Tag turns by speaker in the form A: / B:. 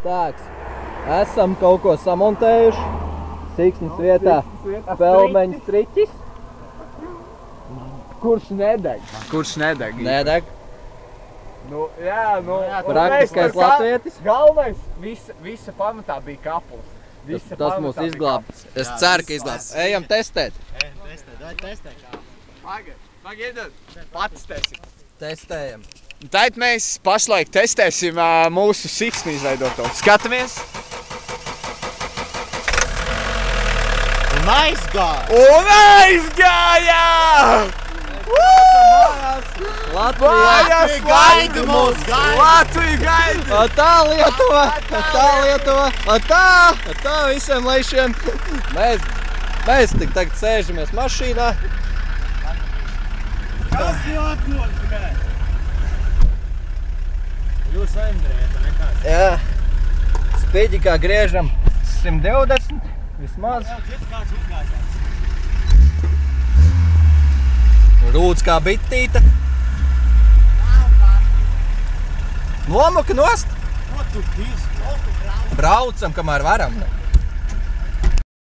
A: Tāks, esam kaut ko samontējuši. Siksnis vietā pelmeņu striķis.
B: Kurš nedeg?
A: Nedeg.
B: Nu, jā, nu...
A: Praktiskais latvietis.
B: Galvenais, visa pamatā bija kapls.
A: Tas mūs izglāb. Es ceru, ka izglāb. Ejam testēt.
C: Vai testē kā?
B: Pagaidiet, pats tesim.
A: Testējam.
B: Tad mēs pašlaik testēsim mūsu siksni izveidoto. Skatamies.
C: Un aizgāja!
A: Latvija
C: gaida mūs, gaida!
B: Latvija gaida!
A: Tā Lietuva! Tā visiem laišiem! Mēs tik tagad sēžamies mašīnā.
C: Kas jau atmod tikai? Jūs aimdrējat, nekās?
A: Jā. Spiģi kā griežam 120 vismaz.
C: Jau cits kāds uzgāsās.
A: Rūdz kā bitīte. Nomuka nost.
C: Ko tu bīzi?
A: Braucam, kamēr varam.